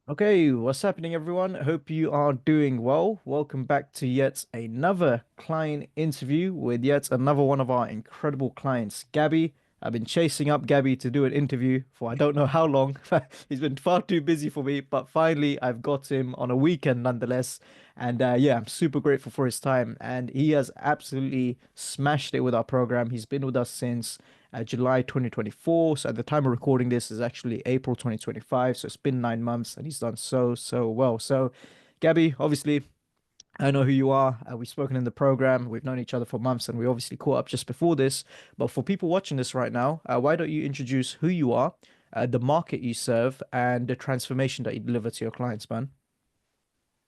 Okay, what's happening, everyone? Hope you are doing well. Welcome back to yet another client interview with yet another one of our incredible clients, Gabby. I've been chasing up Gabby to do an interview for I don't know how long. He's been far too busy for me, but finally I've got him on a weekend nonetheless. And yeah, I'm super grateful for his time. And he has absolutely smashed it with our program. He's been with us since July 2024. So at the time of recording this is actually April 2025. So it's been 9 months and he's done so well. So, Gabby, obviously, I know who you are. We've spoken in the program. We've known each other for months and we obviously caught up just before this. But for people watching this right now, why don't you introduce who you are, the market you serve, and the transformation that you deliver to your clients, man?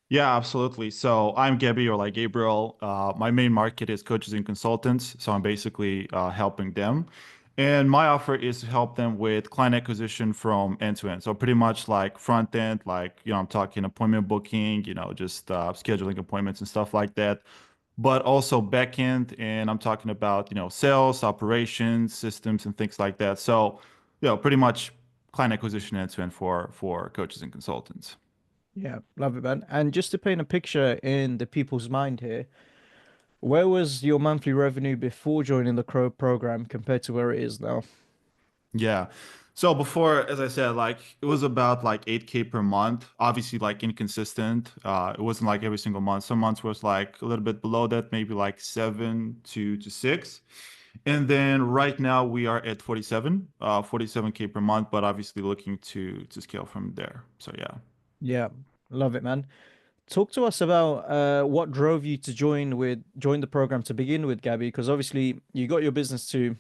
Yeah, absolutely. So I'm Gabby or like Gabriel. My main market is coaches and consultants. So I'm basically helping them. And my offer is to help them with client acquisition from end to end. So pretty much like front end, I'm talking appointment booking, just scheduling appointments and stuff like that. But also back end, and I'm talking about, sales, operations, systems, and things like that. So, pretty much client acquisition end to end for coaches and consultants. Yeah, love it, man. And just to paint a picture in the people's mind here, where was your monthly revenue before joining the Crow program compared to where it is now? Yeah. So before, as I said, like it was about like 8K per month. Obviously, like inconsistent. It wasn't like every single month. Some months was like a little bit below that, maybe like seven to six. And then right now we are at 47K per month, but obviously looking to scale from there. So yeah. Yeah, love it, man. Talk to us about what drove you to join the program to begin with, Gabby, because obviously you got your business to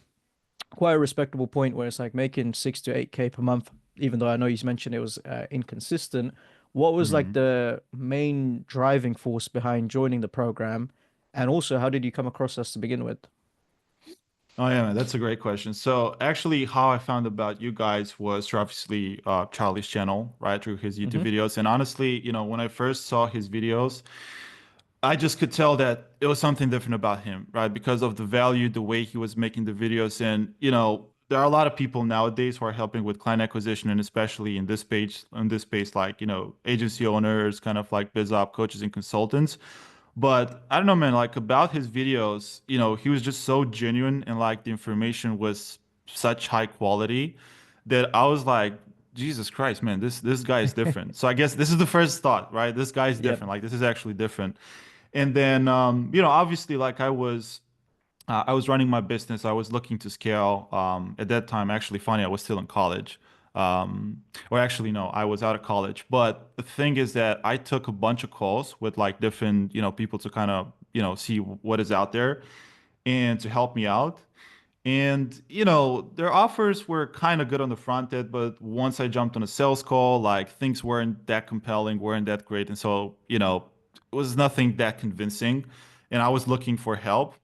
quite a respectable point where it's like making 6 to 8K per month, even though I know you mentioned it was inconsistent. What was like Mhm. the main driving force behind joining the program? And also, how did you come across us to begin with? Oh yeah, man, that's a great question. So actually, how I found about you guys was through obviously Charlie's channel, right, through his YouTube Hmm. videos. And honestly, when I first saw his videos, I just could tell that it was something different about him, right? Because of the value, the way he was making the videos. And, there are a lot of people nowadays who are helping with client acquisition and especially in this space, like, agency owners, kind of like biz op coaches and consultants. But I don't know, man, like about his videos, he was just so genuine and like the information was such high quality that I was like, Jesus Christ, man, this guy is different. So I guess this is the first thought, right? This guy is Yep. different. Like this is actually different. And then, obviously, like I was running my business. I was looking to scale. At that time, actually, funny, I was still in college. Or actually, no, I was out of college. But the thing is that I took a bunch of calls with like different, people to kind of, see what is out there and to help me out. And, their offers were kind of good on the front end, but once I jumped on a sales call, like things weren't that compelling, weren't that great. And so, it was nothing that convincing. And I was looking for help.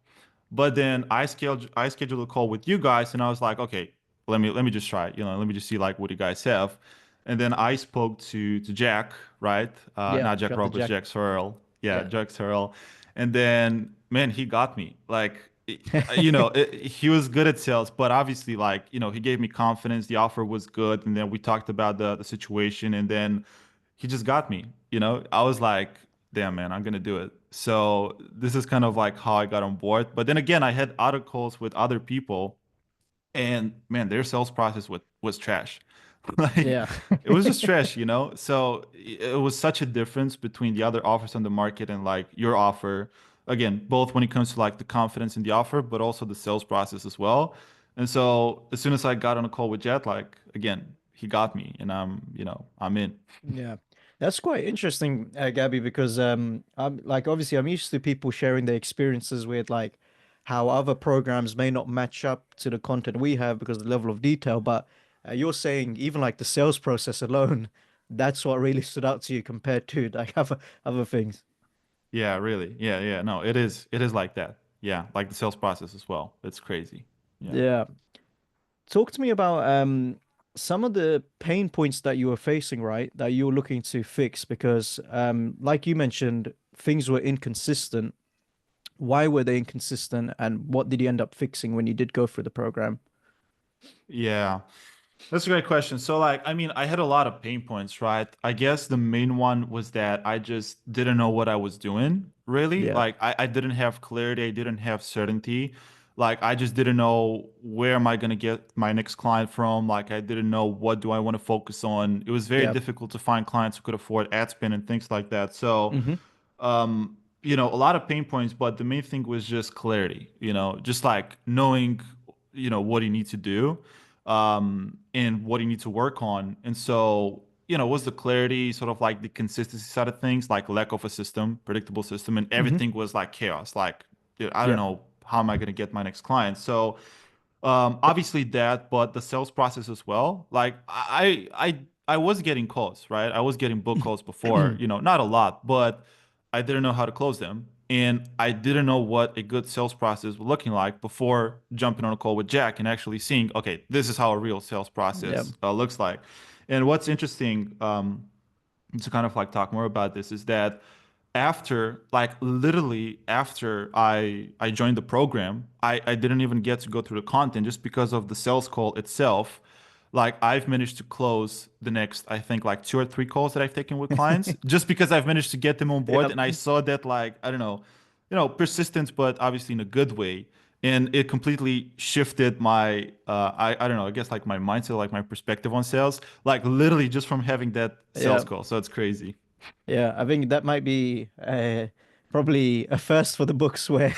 But then I scheduled a call with you guys and I was like, okay, let me just try it. Let me just see like what you guys have. And then I spoke to Jack, right? Yeah. Not Jack Shout out to Roberts, Jack. Jack Searle. Yeah, Yeah. Jack Searle. And then man, he got me. Like he was good at sales, but obviously, like, he gave me confidence. The offer was good. And then we talked about the situation. And then he just got me. I was like, damn, man, I'm going to do it. So this is kind of like how I got on board. But then again, I had other calls with other people. And man, their sales process was trash. Like Yeah. it was just trash. So it was such a difference between the other offers on the market and like your offer. Again, both when it comes to like the confidence in the offer, but also the sales process as well. And so as soon as I got on a call with Jet, like again, he got me and I'm in. Yeah. That's quite interesting, Gabby, because I'm like obviously I'm used to people sharing their experiences with like how other programs may not match up to the content we have because of the level of detail, but you're saying even like the sales process alone, that's what really stood out to you compared to like other things. Yeah, really. Yeah, yeah. No, it is like that. Yeah, like the sales process as well. It's crazy. Yeah. Yeah. Talk to me about some of the pain points that you were facing, right? That you were looking to fix because like you mentioned, things were inconsistent. Why were they inconsistent, and what did you end up fixing when you did go through the program? Yeah. That's a great question. So, like, I mean, I had a lot of pain points, right? I guess the main one was that I just didn't know what I was doing, really. Yeah, Like, I didn't have clarity, I didn't have certainty. Like, I just didn't know where am I going to get my next client from. Like, I didn't know what do I want to focus on. It was very yeah, difficult to find clients who could afford ad spend and things like that. So, hmm a lot of pain points, but the main thing was just clarity, just like knowing, what you need to do, and what you need to work on. And so, was the clarity sort of like the consistency side of things, like lack of a system, predictable system, and hmm everything was like chaos. Like, dude, I don't yeah, know how am I going to get my next client. So, obviously that, but the sales process as well. Like I was getting calls, right? I was getting book calls before, not a lot, but I didn't know how to close them. And I didn't know what a good sales process was looking like before jumping on a call with Jack and actually seeing, okay, this is how a real sales yeah, process looks like. And what's interesting, to kind of like talk more about this is that after like literally after I joined the program, I didn't even get to go through the content just because of the sales call itself. Like I've managed to close the next, I think like two or three calls that I've taken with clients just because I've managed to get them on board yeah, and I saw that like, I don't know, persistence, but obviously in a good way. And it completely shifted my I don't know, I guess like my mindset, like my perspective on sales, like literally just from having that sales yeah. call. So it's crazy. Yeah, I think that might be probably a first for the books where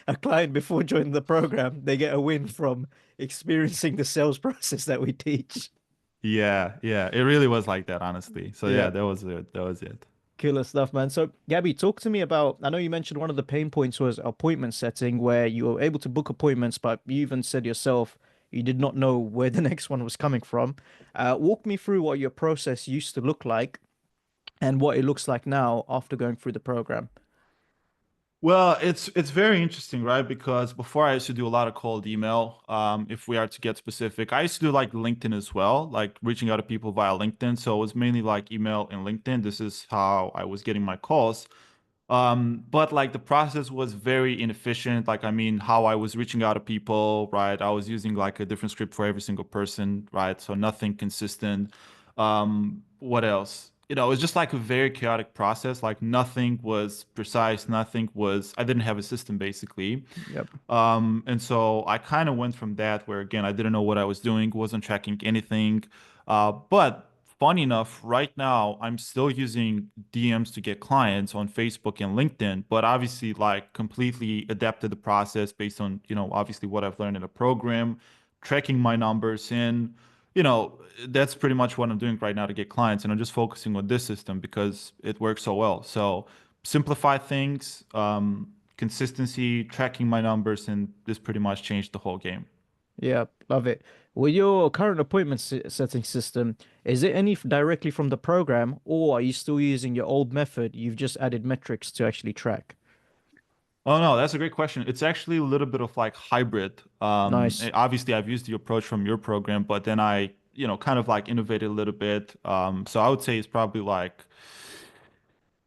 a client before joining the program, they get a win from experiencing the sales process that we teach. Yeah, yeah, it really was like that, honestly. So yeah, Yeah, that was it. That was it. killer stuff, man. So, Gabby, talk to me about, I know you mentioned one of the pain points was appointment setting where you were able to book appointments, but you even said yourself you did not know where the next one was coming from. Walk me through what your process used to look like and what it looks like now after going through the program. Well, it's very interesting, right? Because before I used to do a lot of cold email. If we are to get specific, I used to do like LinkedIn as well, like reaching out to people via LinkedIn. So it was mainly like email and LinkedIn. This is how I was getting my calls. But like the process was very inefficient. Like, I mean, how I was reaching out to people, right? I was using like a different script for every single person, right? So nothing consistent. What else? It was just like a very chaotic process. Like nothing was precise, I didn't have a system basically. Yep. And so I kind of went from that where again I didn't know what I was doing, wasn't tracking anything. But funny enough, right now I'm still using DMs to get clients on Facebook and LinkedIn, but obviously like completely adapted the process based on, obviously what I've learned in the program, tracking my numbers in, that's pretty much what I'm doing right now to get clients. And I'm just focusing on this system because it works so well. So simplify things, consistency, tracking my numbers, and this pretty much changed the whole game. Yeah, love it. With your current appointment setting system, is it any directly from the program, or are you still using your old method? You've just added metrics to actually track. Oh no, that's a great question. It's actually a little bit of like hybrid. Nice. Obviously, I've used the approach from your program, but then I, kind of like innovated a little bit. So I would say it's probably like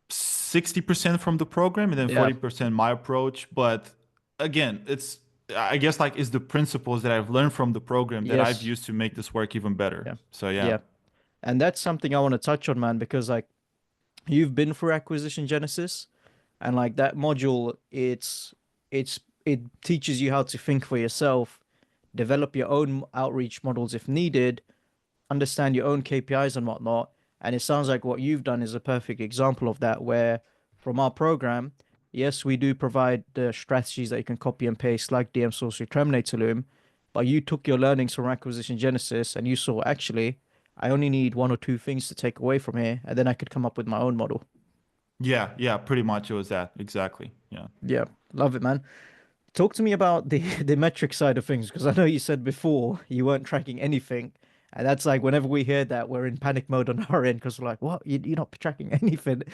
60% from the program and then Yeah. 40% my approach. But again, I guess like it's the principles that I've learned from the program that I've Yes. used to make this work even better. Yeah. So yeah. Yeah. And that's something I want to touch on, man, because like you've been through acquisition genesis, and like that module, it teaches you how to think for yourself, develop your own outreach models if needed, understand your own KPIs and whatnot. And it sounds like what you've done is a perfect example of that, where from our program, yes, we do provide the strategies that you can copy and paste like DM Sorcery Terminator Loom, but you took your learnings from Acquisition Genesis and you saw actually, I only need one or two things to take away from here, and then I could come up with my own model. Yeah, yeah, pretty much it was that. Exactly. Yeah. Yeah, love it, man. Talk to me about the the metric side of things, because I know you said before you weren't tracking anything, and that's like whenever we hear that, we're in panic mode on our end because we're like, "What? You're not tracking anything?"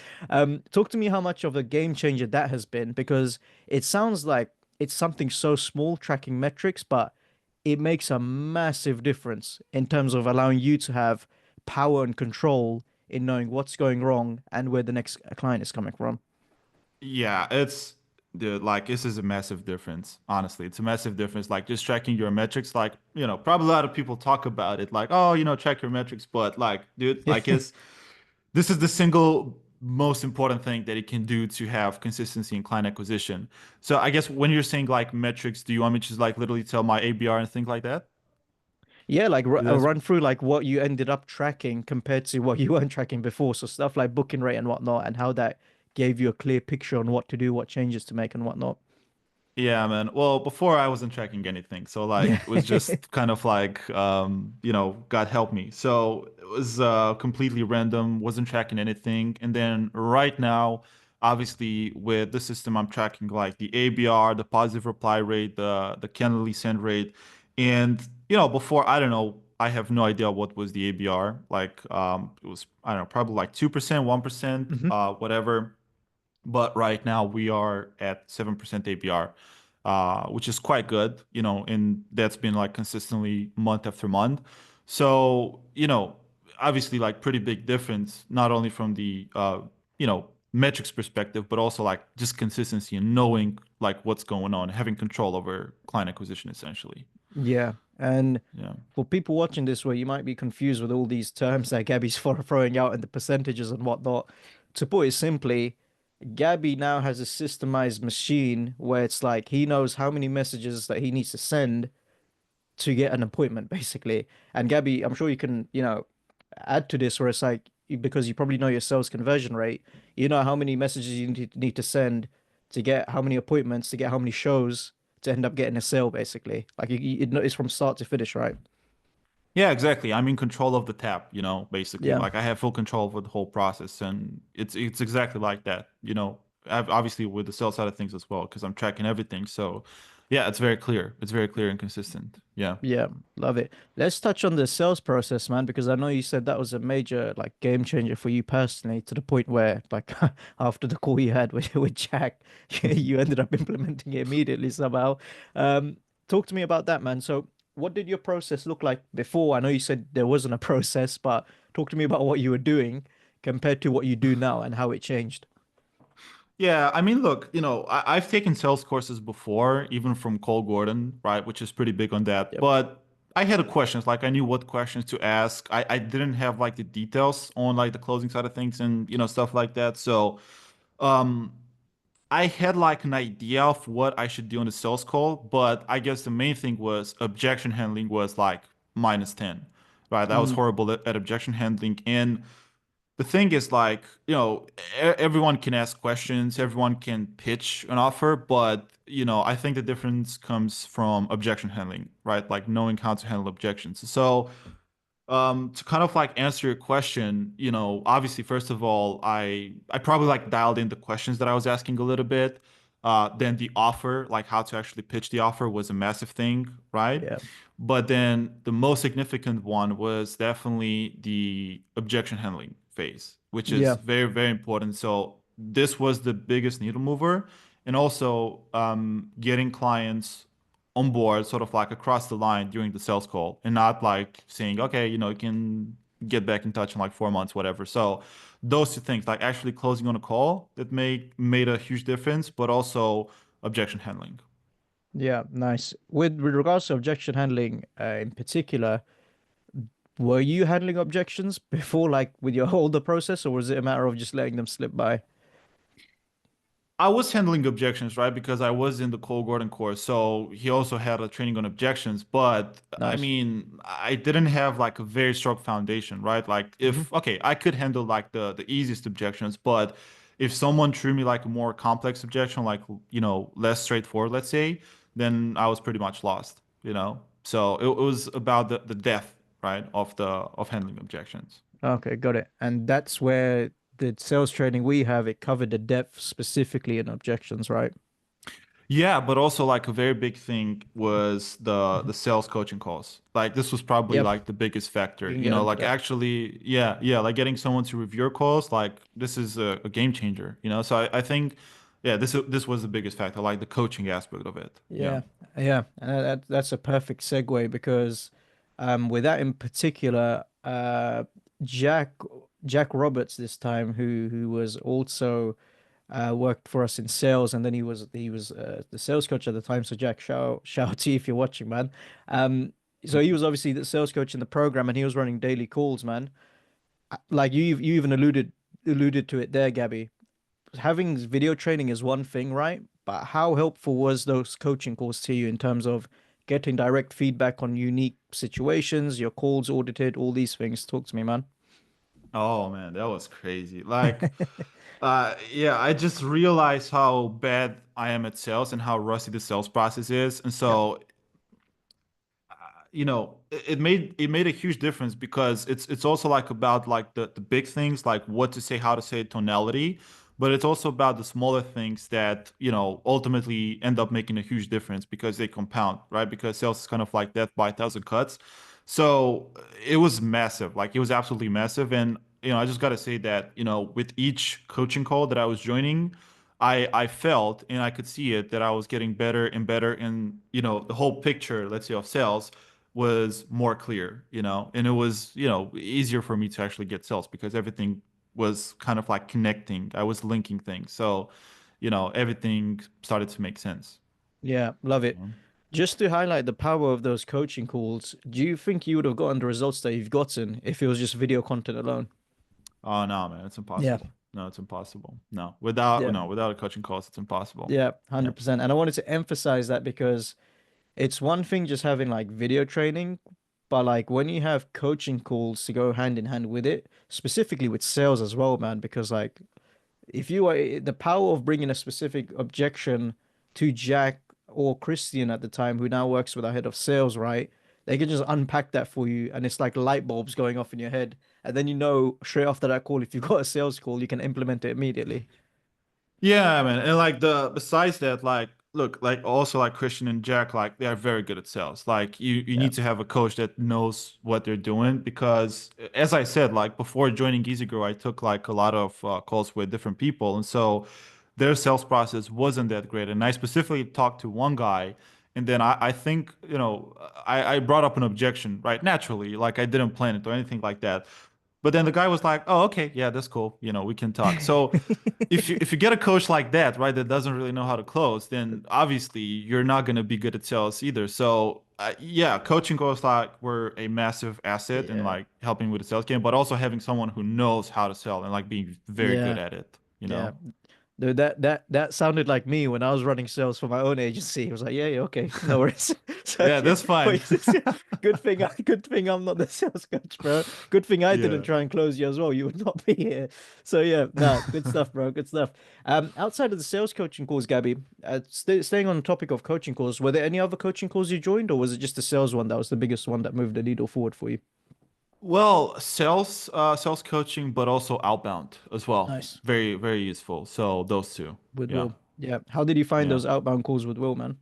Talk to me how much of a game changer that has been, because it sounds like it's something so small, tracking metrics, but it makes a massive difference in terms of allowing you to have power and control in knowing what's going wrong and where the next client is coming from. Yeah, it's Dude, like this is a massive difference. Honestly, it's a massive difference. Like just tracking your metrics, like, probably a lot of people talk about it, like, oh, track your metrics, but like, dude, like this is the single most important thing that it can do to have consistency in client acquisition. So I guess when you're saying like metrics, do you want me to just like literally tell my ABR and things like that? Yeah, like That's run through like what you ended up tracking compared to what you weren't tracking before. So stuff like booking rate and whatnot, and how that gave you a clear picture on what to do, what changes to make, and whatnot. Yeah, man. Well, before I wasn't tracking anything. So Yeah. like it was just kind of like God help me. So it was completely random, wasn't tracking anything. And then right now, obviously with the system I'm tracking like the ABR, the positive reply rate, the candidly send rate. And before I don't know, I have no idea what was the ABR. Like it was I don't know, probably like 2%, 1%, Hmm. whatever. But right now we are at 7% APR, which is quite good, and that's been like consistently month after month. So, obviously like pretty big difference, not only from the metrics perspective, but also like just consistency and knowing like what's going on, having control over client acquisition essentially. Yeah. And Yeah. for people watching this, where you might be confused with all these terms that Gabby's throwing out and the percentages and whatnot, to put it simply, Gabby now has a systemized machine where it's like he knows how many messages that he needs to send to get an appointment, basically. And Gabby, I'm sure you can, add to this where it's like because you probably know your sales conversion rate, you know how many messages you need to send to get how many appointments, to get how many shows to end up getting a sale, basically. Like it's from start to finish, right? Yeah, exactly. I'm in control of the tap, basically. Yeah. Like I have full control over the whole process, and it's exactly like that. I've obviously with the sales side of things as well, because I'm tracking everything. So, yeah, it's very clear. It's very clear and consistent. Yeah. Yeah, love it. Let's touch on the sales process, man, because I know you said that was a major like game changer for you personally, to the point where like after the call you had with Jack, you ended up implementing it immediately somehow. Um, Talk to me about that, man. So, what did your process look like before? I know you said there wasn't a process, but talk to me about what you were doing compared to what you do now and how it changed. Yeah, I mean, look, I've taken sales courses before, even from Cole Gordon, right, which is pretty big on that. Yep. But I had questions, like I knew what questions to ask. I didn't have like the details on like the closing side of things and stuff like that. So, um, I had like an idea of what I should do on the sales call, but I guess the main thing was objection handling was like minus 10, right? I was Mm, horrible at objection handling. And the thing is like, everyone can ask questions, everyone can pitch an offer, but I think the difference comes from objection handling, right? Like knowing how to handle objections. So, to kind of like answer your question, obviously, first of all, I probably like dialed in the questions that I was asking a little bit. Then the offer, like how to actually pitch the offer, was a massive thing, right? yeah. But then the most significant one was definitely the objection handling phase, which is Yeah. very, very important. So this was the biggest needle mover, and also getting clients on board sort of like across the line during the sales call and not like saying, okay, you can get back in touch in like 4 months, whatever. So those two things, like actually closing on a call, that made a huge difference, but also objection handling. Yeah, nice. With regards to objection handling, in particular, were you handling objections before, like with your older process, or was it a matter of just letting them slip by? I was handling objections, right? Because I was in the Cole Gordon course. So he also had a training on objections. But I Nice. mean, I didn't have like a very strong foundation, right? Like Hmm. if, okay, I could handle like the easiest objections, but if someone threw me like a more complex objection, like, less straightforward, let's say, then I was pretty much lost. So it was about the depth, right, of handling objections. Okay, got it. And that's where the sales training we have, it covered the depth specifically in objections, right? Yeah, but also like a very big thing was the Mhm. the sales coaching calls. Like this was probably Yep, like the biggest factor. you can get them. Like Yep. actually, yeah, yeah, like getting someone to review your calls, like this is a game changer. So I think, yeah, this was the biggest factor, like the coaching aspect of it. Yeah. Yeah, yeah, and that's a perfect segue because, with that in particular, Jack Jack Roberts this time, who was also worked for us in sales, and then he was the sales coach at the time. So Jack, shout out to you if you're watching, man. Um, so he was obviously the sales coach in the program, and he was running daily calls, man. Like you even alluded to it there, Gabby. Having video training is one thing, right? But how helpful was those coaching calls to you in terms of getting direct feedback on unique situations, your calls audited, all these things? Talk to me, man. Oh man, that was crazy. Like, yeah, I just realized how bad I am at sales and how rusty the sales process is. And Yep. so it made a huge difference because it's also like about like the big things like what to say, how to say it, tonality, but it's also about the smaller things that ultimately end up making a huge difference because they compound, right? Because sales is kind of like death by a thousand cuts. So it was massive, like it was absolutely massive. And I just got to say that with each coaching call that I was joining, I felt and I could see it that I was getting better and better, and the whole picture, let's say, of sales was more clear, and it was, easier for me to actually get sales because everything was kind of like connecting. I was linking things. So, everything started to make sense. Yeah, love it. Just to highlight the power of those coaching calls, do you think you would have gotten the results that you've gotten if it was just video content alone? Oh no, man, it's Yeah, impossible. No, it's impossible. No, without yeah, no, without a coaching course, it's impossible. yeah, Yeah. 100%. And I wanted to emphasize that because it's one thing just having like video training, but like when you have coaching calls to go hand in hand with it, specifically with sales as well, man, because like if you are the power of bringing a specific objection to Jack or Christian at the time, who now works with our head of sales, right? They can just unpack that for you, and it's like light bulbs going off in your head. And then you know straight after that call, if you've got a sales call, you can implement it immediately. Yeah, man. And like the besides that, like look, like also like Christian and Jack, like they are very good at sales. Like you Yeah. need to have a coach that knows what they're doing because as I said, like before joining EasyGrow, I took like a lot of calls with different people, and so their sales process wasn't that great. And I specifically talked to one guy, and then I think, I brought up an objection, right? Naturally, like I didn't plan it or anything like that. But then the guy was like, "Oh, okay, yeah, that's cool. We can talk." So if you get a coach like that, right, that doesn't really know how to close, then obviously you're not going to be good at sales either. So yeah, coaching coaches like were a massive asset in Yeah. like helping with the sales game, but also having someone who knows how to sell and like being very good Yeah. at it, you Yeah. know? Dude, that sounded like me when I was running sales for my own agency. I was like, yeah, yeah, okay, no worries. So Yeah, yeah, that's fine. wait, good thing I'm not the sales coach, bro. Good thing I didn't Yeah. try and close you as well. You would not be here. So yeah, no, good stuff, bro. Good stuff. Outside of the sales coaching calls, Gabby, staying on the topic of coaching calls, were there any other coaching calls you joined, or was it just the sales one that was the biggest one that moved the needle forward for you? Well, sales coaching, but also outbound as well. Nice. Very, very useful. So those two. With Yeah. Will. Yeah. How did you find Yeah. those outbound calls with Will, man?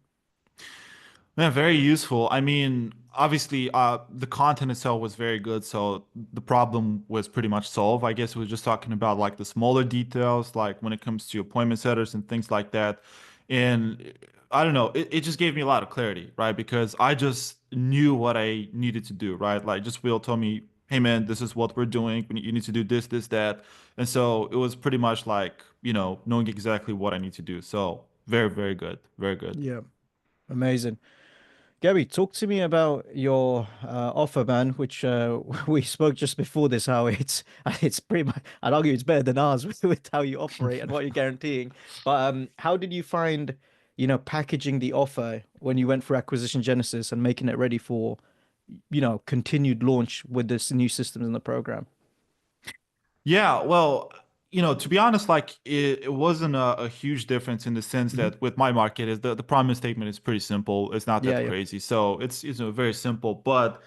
Yeah, very useful. I mean, obviously, the content itself was very good, so the problem was pretty much solved. I guess we were just talking about like the smaller details, like when it comes to appointment setters and things like that. And I don't know, it just gave me a lot of clarity, right? Because I just knew what I needed to do, right? Like just Will told me, "Hey man, this is what we're doing. You need to do this, this, that." And so it was pretty much like, knowing exactly what I need to do. So very, very good. Very good. Yeah. Amazing. Gary, talk to me about your offer, man, which we spoke just before this, how it's pretty much, I'd argue it's better than ours with how you operate and what you're guaranteeing. But how did you find, packaging the offer when you went for acquisition genesis and making it ready for, continued launch with this new systems in the program? Yeah, well, to be honest, like it wasn't a huge difference in the sense Hmm. that with my market is the promise statement is pretty simple. It's not Yeah, that yeah, crazy. So it's very simple, but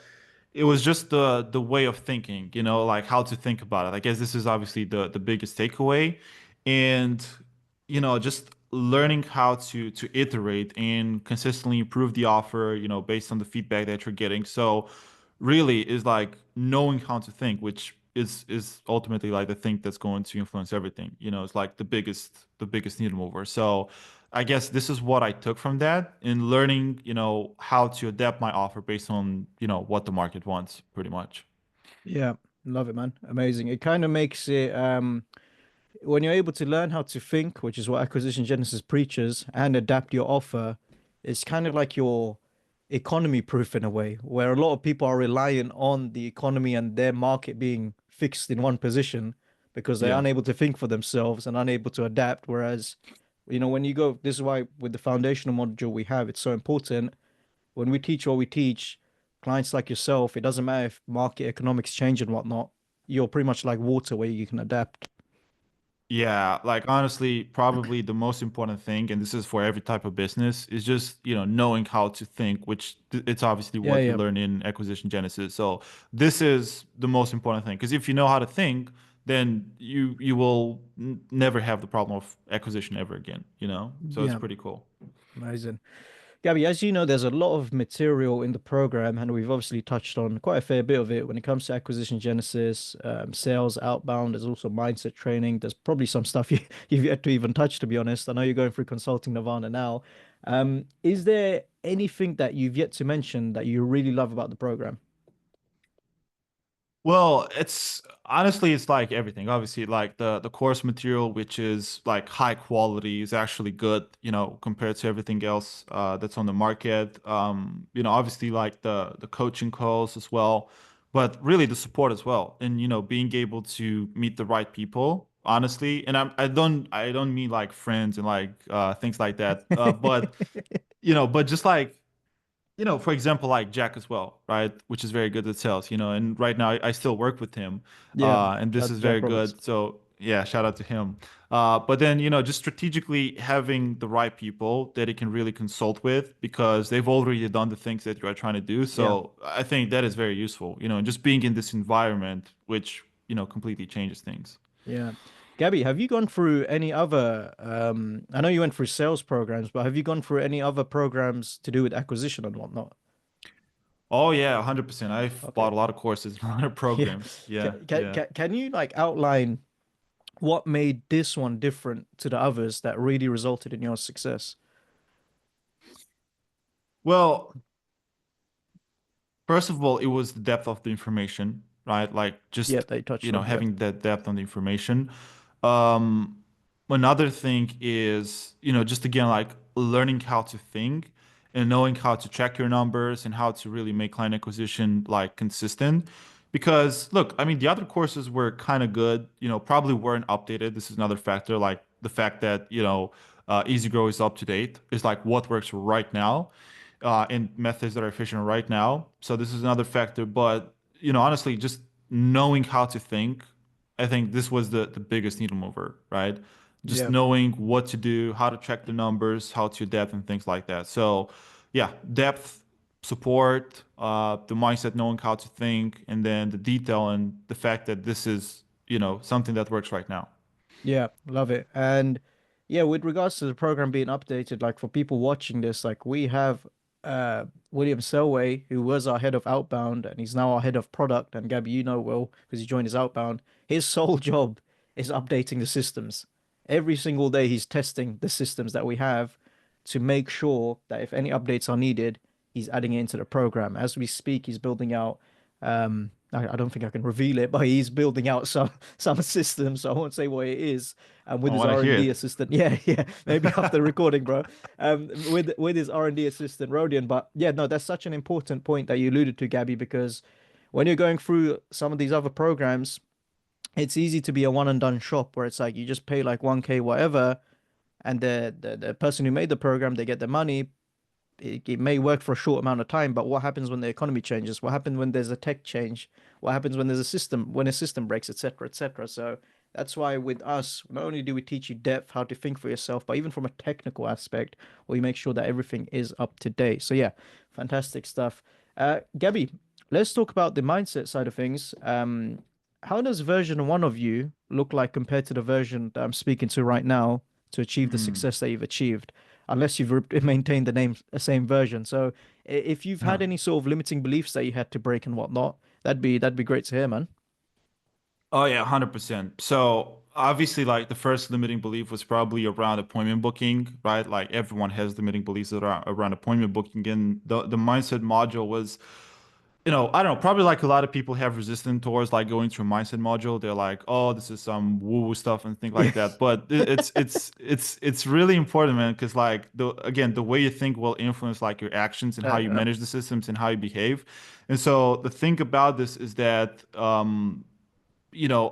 it was just the way of thinking, like how to think about it. I guess this is obviously the biggest takeaway. And just learning how to iterate and consistently improve the offer, based on the feedback that you're getting. So really is like knowing how to think, which is ultimately like the thing that's going to influence everything. It's like the biggest needle mover. So I guess this is what I took from that in learning, how to adapt my offer based on, what the market wants, pretty much. yeah. Love it, man. Amazing. It kind of makes it when you're able to learn how to think, which is what Acquisition Genesis preaches, and adapt your offer, it's kind of like your economy proof in a way, where a lot of people are reliant on the economy and their market being fixed in one position because they're Yeah. unable to think for themselves and unable to adapt. Whereas, when you go, this is why with the foundational module we have, it's so important. When we teach what we teach, clients like yourself, it doesn't matter if market economics change and whatnot, you're pretty much like water where you can adapt. Yeah, like honestly, probably the most important thing, and this is for every type of business, is just, knowing how to think, which it's obviously Yeah, what we yeah, learn in acquisition genesis. So this is the most important thing, because if you know how to think, then you will never have the problem of acquisition ever again, you know? So it's yeah. pretty cool. Amazing. Gabby, as you know, there's a lot of material in the program, and we've obviously touched on quite a fair bit of it when it comes to acquisition genesis, sales, outbound. There's also mindset training. There's probably some stuff you've yet to even touch, to be honest. I know you're going through consulting Nirvana now. Is there anything that you've yet to mention that you really love about the program? Well, it's honestly it's like everything. Obviously, like the course material, which is like high quality, is actually good, compared to everything else that's on the market. Obviously like the coaching calls as well, but really the support as well, and being able to meet the right people. Honestly, and I don't mean like friends and like things like that, but but just like for example, like Jack as well, right? Which is very good at sales, and right now I still work with him. Yeah, And shout this out to is Jack very Roberts. good. So yeah, shout out to him. But then, just strategically having the right people that he can really consult with because they've already done the things that you are trying to do. Yeah. So I think that is very useful, and just being in this environment, which, completely changes things. Yeah. Gabby, have you gone through any other, I know you went through sales programs, but have you gone through any other programs to do with acquisition and whatnot? Oh yeah, 100%. I've Okay. bought a lot of courses, a lot of Yeah. programs. Yeah, yeah. Can you like outline what made this one different to the others that really resulted in your success? Well, first of all, it was the depth of the information, right? Like Yeah, just, they touched on, yeah. having that depth on the information. Um, Another thing is, just again, like learning how to think and knowing how to track your numbers and how to really make client acquisition like consistent. Because look, I mean, the other courses were kind of good, probably weren't updated. This is another factor, like the fact that, EasyGrow is up to date is like what works right now, and methods that are efficient right now. So this is another factor. But, honestly, just knowing how to think, I think this was the biggest needle mover, right? Just Yeah. knowing what to do, how to check the numbers, how to adapt, and things like that. So, yeah, depth, support, the mindset, knowing how to think, and then the detail and the fact that this is, something that works right now. Yeah, love it. And yeah, with regards to the program being updated, like for people watching this, like we have William Selway, who was our head of outbound, and he's now our head of product. And Gabby, you know Will, because he joined his outbound. His sole job is updating the systems. Every single day he's testing the systems that we have to make sure that if any updates are needed, he's adding it into the program. As we speak, he's building out I don't think I can reveal it, but he's building out some systems. So I won't say what it is. And with I his want to hear R&D it. assistant, yeah, yeah, maybe after recording, bro. With his R&D assistant Rodian. But yeah, no, that's such an important point that you alluded to, Gabby, because when you're going through some of these other programs, it's easy to be a one and done shop where it's like you just pay like 1K whatever, and the person who made the program, they get the money, it may work for a short amount of time, but what happens when the economy changes? What happens when there's a tech change? What happens when there's a system, when a system breaks, etc., etc. So that's why with us, not only do we teach you depth, how to think for yourself, but even from a technical aspect, we make sure that everything is up to date. So yeah, fantastic stuff. Gabby, let's talk about the mindset side of things. How does version one of you look like compared to the version that I'm speaking to right now to achieve the Hmm. success that you've achieved? Unless you've maintained the same version. So if you've had Huh. any sort of limiting beliefs that you had to break and whatnot, that'd be great to hear, man. Oh yeah, 100%. So obviously, like the first limiting belief was probably around appointment booking, right? Like everyone has limiting beliefs that are around appointment booking, and the mindset module was I don't know, probably like a lot of people have resistance towards like going through mindset module. They're like, oh, this is some woo-woo stuff and things Yeah. like that. But it's really important, man, because like the way you think will influence like your actions and how you Uh, manage the systems and how you behave. And so the thing about this is that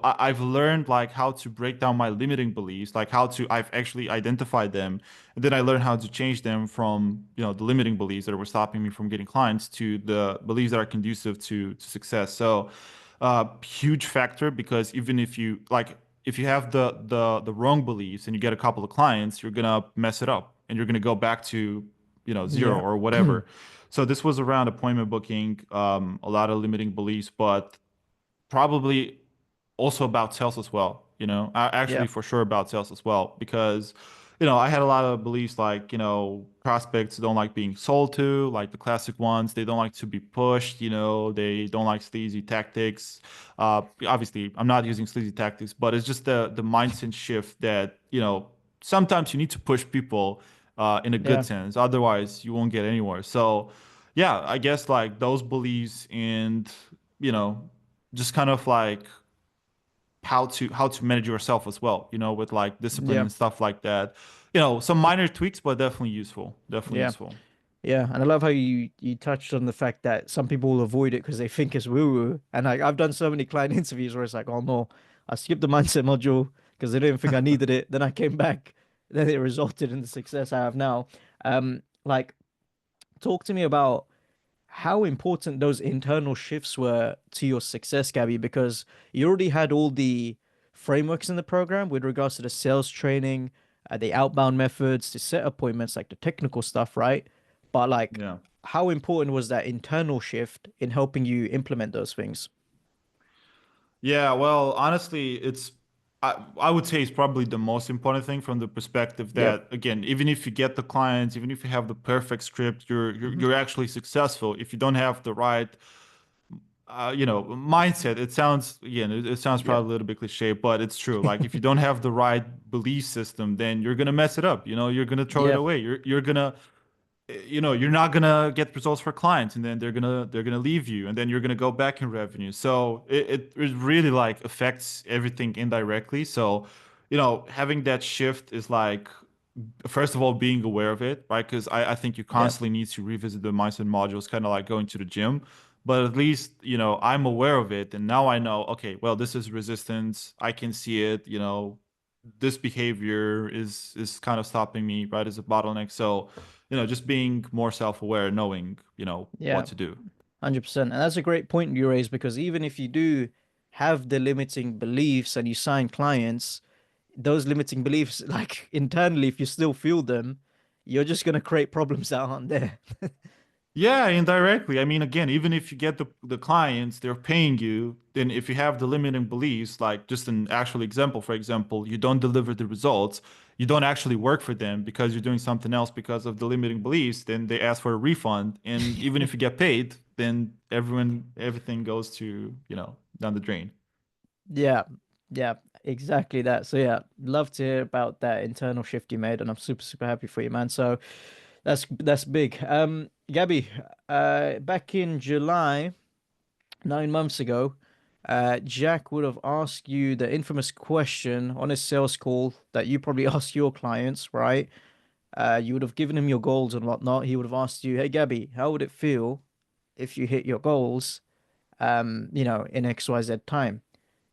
I've learned like how to break down my limiting beliefs, like I've actually identified them, and then I learned how to change them from, the limiting beliefs that were stopping me from getting clients to the beliefs that are conducive to success. So, huge factor because even if you have the wrong beliefs and you get a couple of clients, you're gonna mess it up and you're gonna go back to, zero yeah. or whatever. So this was around appointment booking, a lot of limiting beliefs, but probably also about sales as well. Yeah. Actually for sure about sales as well because, I had a lot of beliefs like, prospects don't like being sold to, like the classic ones. They don't like to be pushed, they don't like sleazy tactics. Obviously, I'm not using sleazy tactics, but it's just the mindset shift that, sometimes you need to push people in a good Yeah. sense. Otherwise, you won't get anywhere. So, yeah, I guess like those beliefs and, you know, just kind of like how to manage yourself as well, with like discipline Yeah. and stuff like that. Some minor tweaks, but definitely useful. Definitely Yeah. useful. Yeah, and I love how you touched on the fact that some people will avoid it because they think it's woo-woo. And like I've done so many client interviews where it's like, oh no, I skipped the mindset module because they didn't think I needed it. Then I came back, then it resulted in the success I have now. Like talk to me about how important those internal shifts were to your success, Gabby, because you already had all the frameworks in the program with regards to the sales training, the outbound methods, the set appointments, like the technical stuff, right? But like, Yeah. how important was that internal shift in helping you implement those things? Yeah, well, honestly, I would say it's probably the most important thing from the perspective Yep. that again, even if you get the clients, even if you have the perfect script, you're Hmm. you're actually successful. If you don't have the right mindset, it sounds, again, it sounds Yep. probably a little bit cliche, but it's true. Like if you don't have the right belief system, then you're gonna mess it up. You're gonna throw it Yeah. away. You're gonna you're not gonna get results for clients, and then they're gonna leave you, and then you're gonna go back in revenue. So it really like affects everything indirectly. So, having that shift is like, first of all, being aware of it, right? Because I think you Yeah. constantly need to revisit the mindset modules, kind of like going to the gym. But at least, I'm aware of it. And now I know, okay, well, this is resistance. I can see it, this behavior is kind of stopping me, right? As a bottleneck. So, just being more self-aware, knowing, Yeah. what to do. 100%. And that's a great point you raise because even if you do have the limiting beliefs and you sign clients, those limiting beliefs, like internally, if you still feel them, you're just going to create problems that aren't there. Yeah, indirectly. I mean, again, even if you get the clients, they're paying you, then if you have the limiting beliefs, like just an actual example, for example, you don't deliver the results, you don't actually work for them because you're doing something else because of the limiting beliefs, then they ask for a refund. And even if you get paid, then everything goes to, down the drain. Yeah, yeah, exactly that. So yeah, love to hear about that internal shift you made, and I'm super, super happy for you, man. So that's big. Gabby, back in July, 9 months ago, Jack would have asked you the infamous question on his sales call that you probably ask your clients, right? You would have given him your goals and whatnot. He would have asked you, "Hey, Gabby, how would it feel if you hit your goals, in XYZ time?"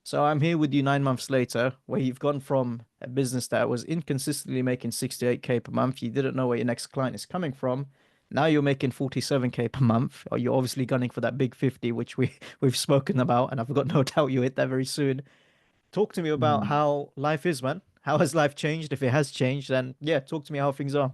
So I'm here with you 9 months later, where you've gone from a business that was inconsistently making 68K per month. You didn't know where your next client is coming from. Now you're making 47K per month, or you're obviously gunning for that big 50, which we've spoken about, and I've got no doubt you'll hit that very soon. Talk to me about Mm. how life is, man. How has life changed? If it has changed, then yeah, talk to me how things are.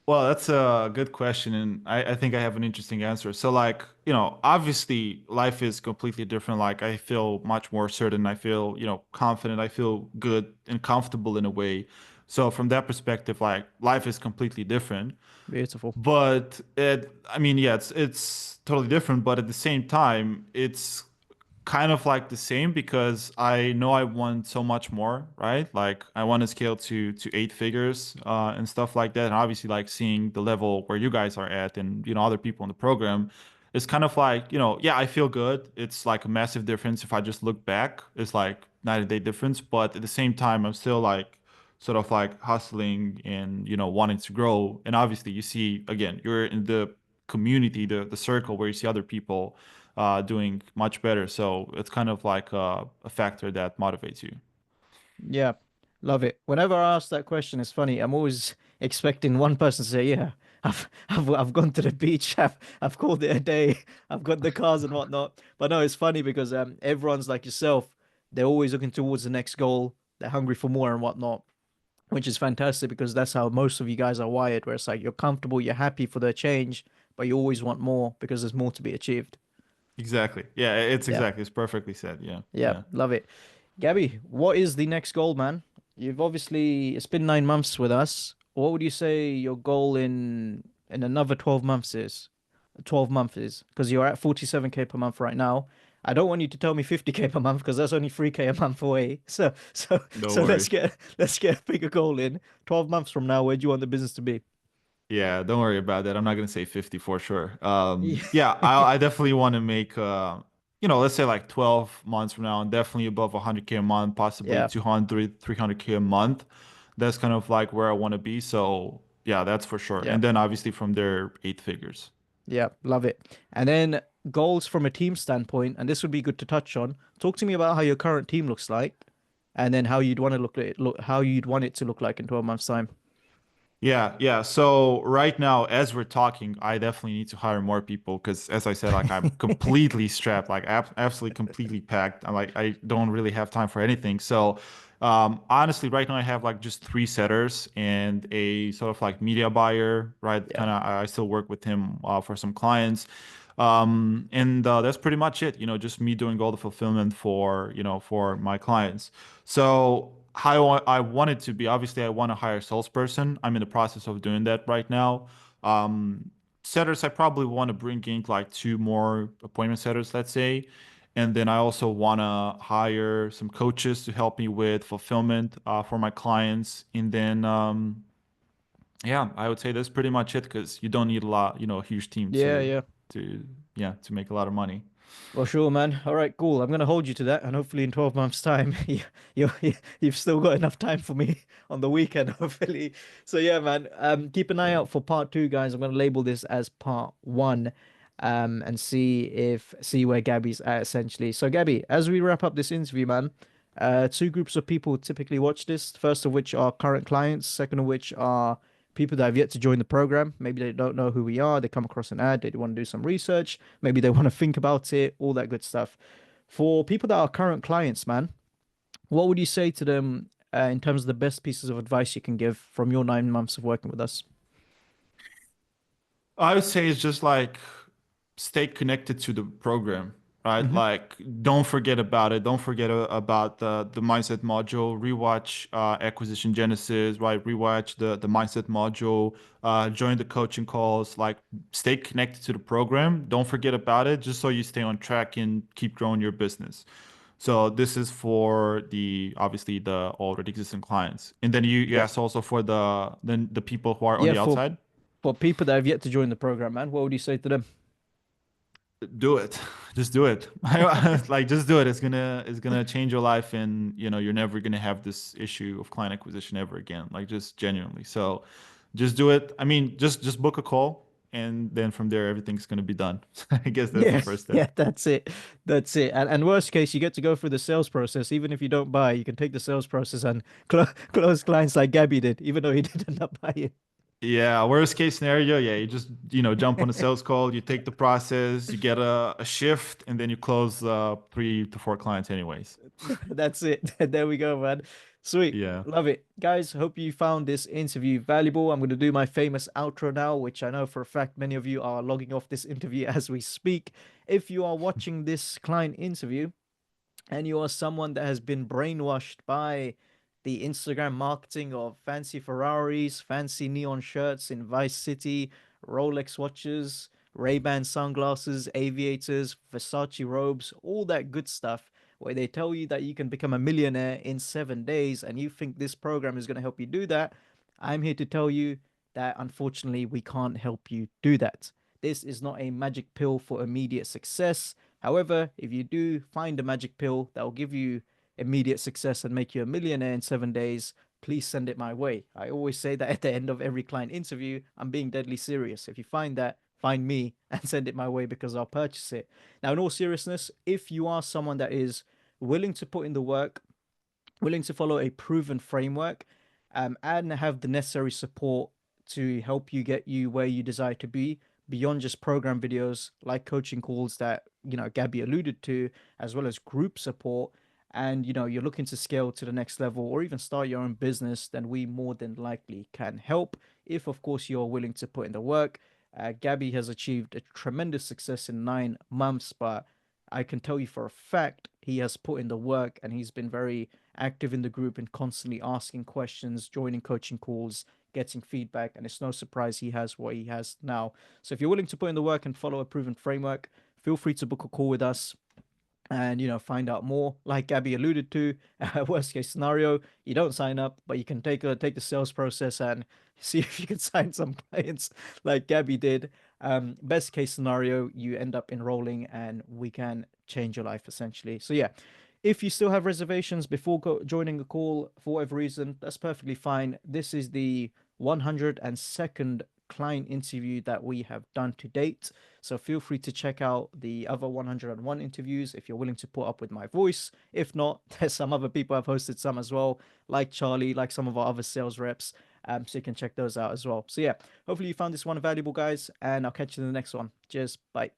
Well, that's a good question, and I think I have an interesting answer. So, like, obviously, life is completely different. Like, I feel much more certain. I feel, confident. I feel good and comfortable in a way. So, from that perspective, like, life is completely different. Beautiful. But I mean, yeah, it's totally different. But at the same time, it's kind of like the same because I know I want so much more, right? Like I want to scale to eight figures and stuff like that. And obviously, like seeing the level where you guys are at, and other people in the program, it's kind of like, yeah, I feel good. It's like a massive difference if I just look back. It's like 90-day difference, but at the same time, I'm still like sort of like hustling and, wanting to grow. And obviously, you see, again, you're in the community, the circle where you see other people doing much better. So it's kind of like a factor that motivates you. Yeah, love it. Whenever I ask that question, it's funny. I'm always expecting one person to say, "Yeah, I've gone to the beach. I've called it a day. I've got the cars and whatnot." But no, it's funny because everyone's like yourself. They're always looking towards the next goal. They're hungry for more and whatnot, which is fantastic because that's how most of you guys are wired. Where it's like you're comfortable, you're happy for the change, but you always want more because there's more to be achieved. Exactly. Yeah, Yeah. it's perfectly said. Yeah. Yeah, Yeah. love it. Gabby, what is the next goal, man? You've obviously it's been 9 months with us. What would you say your goal in another 12 months is? 12 months is because you're at 47K per month right now. I don't want you to tell me 50K per month because that's only 3K a month away. So Don't worry. let's get a bigger goal in. 12 months from now, where do you want the business to be? Yeah, don't worry about that. I'm not gonna say 50 for sure. Yeah. Yeah, I definitely want to make let's say like 12 months from now, and definitely above 100K a month, possibly Yeah. 200, 300K a month. That's kind of like where I want to be. So yeah, that's for sure. Yeah. And then obviously from there, eight figures. Yeah, love it. And then goals from a team standpoint, and this would be good to touch on. Talk to me about how your current team looks like, and then how you'd want to how you'd want it to look like in 12 months' time. Yeah, yeah. So right now, as we're talking, I definitely need to hire more people because, as I said, like I'm completely strapped, like ab absolutely completely packed. I'm like I don't really have time for anything. So, honestly, right now I have like just three setters and a sort of like media buyer, right? Yeah. Kind of, I still work with him for some clients. And that's pretty much it, just me doing all the fulfillment for my clients. So how I want it to be, obviously, I want to hire a salesperson. I'm in the process of doing that right now. Um, Setters, I probably want to bring in like two more appointment setters, let's say. And then I also want to hire some coaches to help me with fulfillment for my clients. And then, yeah, I would say that's pretty much it because you don't need a lot, a huge team Yeah, yeah. to yeah, to make a lot of money. Well, sure, man. All right, cool. I'm gonna hold you to that, and hopefully in 12 months' time, you've still got enough time for me on the weekend, hopefully. So yeah, man. Keep an eye Yeah. out for part two, guys. I'm gonna label this as part one, and see where Gabby's at essentially. So Gabby, as we wrap up this interview, man, two groups of people typically watch this. First of which are current clients. Second of which are people that have yet to join the program. Maybe they don't know who we are. They come across an ad. They want to do some research. Maybe they want to think about it, all that good stuff. For people that are current clients, man, what would you say to them in terms of the best pieces of advice you can give from your 9 months of working with us? I would say it's just like stay connected to the program, right? Hmm. Like don't forget about it. Don't forget about the mindset module. Rewatch Acquisition Genesis, right? Rewatch the mindset module. Join the coaching calls. Like stay connected to the program. Don't forget about it, just so you stay on track and keep growing your business. So this is for the obviously the already existing clients, and then you Yeah. asked also for the people who are on Yeah, the outside. for people that have yet to join the program, man, what would you say to them? Do it. Just do it. Like just do it. It's gonna change your life and you're never gonna have this issue of client acquisition ever again. Like just genuinely. So just do it. I mean, just book a call and then from there everything's gonna be done. I guess that's the Yeah, first step. yeah, that's it. That's it. And worst case, you get to go through the sales process. Even if you don't buy, you can take the sales process and close clients like Gabby did, even though he did end up buying. Yeah, worst case scenario, yeah, you just jump on a sales call, you take the process, you get a shift, and then you close 3 to 4 clients anyways. That's it. There we go, man. Sweet. Yeah. Love it. Guys, hope you found this interview valuable. I'm going to do my famous outro now, which I know for a fact many of you are logging off this interview as we speak. If you are watching this client interview, and you are someone that has been brainwashed by the Instagram marketing of fancy Ferraris, fancy neon shirts in Vice City, Rolex watches, Ray-Ban sunglasses, aviators, Versace robes, all that good stuff, where they tell you that you can become a millionaire in 7 days, and you think this program is going to help you do that, I'm here to tell you that unfortunately we can't help you do that. This is not a magic pill for immediate success. However, if you do find a magic pill that will give you immediate success and make you a millionaire in 7 days, please send it my way. I always say that at the end of every client interview. I'm being deadly serious. If you find that, find me and send it my way because I'll purchase it. Now, in all seriousness, if you are someone that is willing to put in the work, willing to follow a proven framework, and have the necessary support to help you get you where you desire to be beyond just program videos like coaching calls that Gabby alluded to, as well as group support, and you're looking to scale to the next level or even start your own business, then we more than likely can help if of course you're willing to put in the work. Gabby has achieved a tremendous success in 9 months, but I can tell you for a fact he has put in the work and he's been very active in the group and constantly asking questions, joining coaching calls, getting feedback, and it's no surprise he has what he has now. So if you're willing to put in the work and follow a proven framework, feel free to book a call with us and find out more. Like Gabby alluded to, worst case scenario, you don't sign up, but you can take the sales process and see if you can sign some clients like Gabby did. Best case scenario, you end up enrolling and we can change your life essentially. So yeah, if you still have reservations before joining a call for whatever reason, that's perfectly fine. This is the 102nd client interview that we have done to date. So feel free to check out the other 101 interviews if you're willing to put up with my voice. If not, there's some other people I've hosted some as well, like Charlie, like some of our other sales reps. So you can check those out as well. So yeah, hopefully you found this one valuable, guys, and I'll catch you in the next one. Cheers. Bye.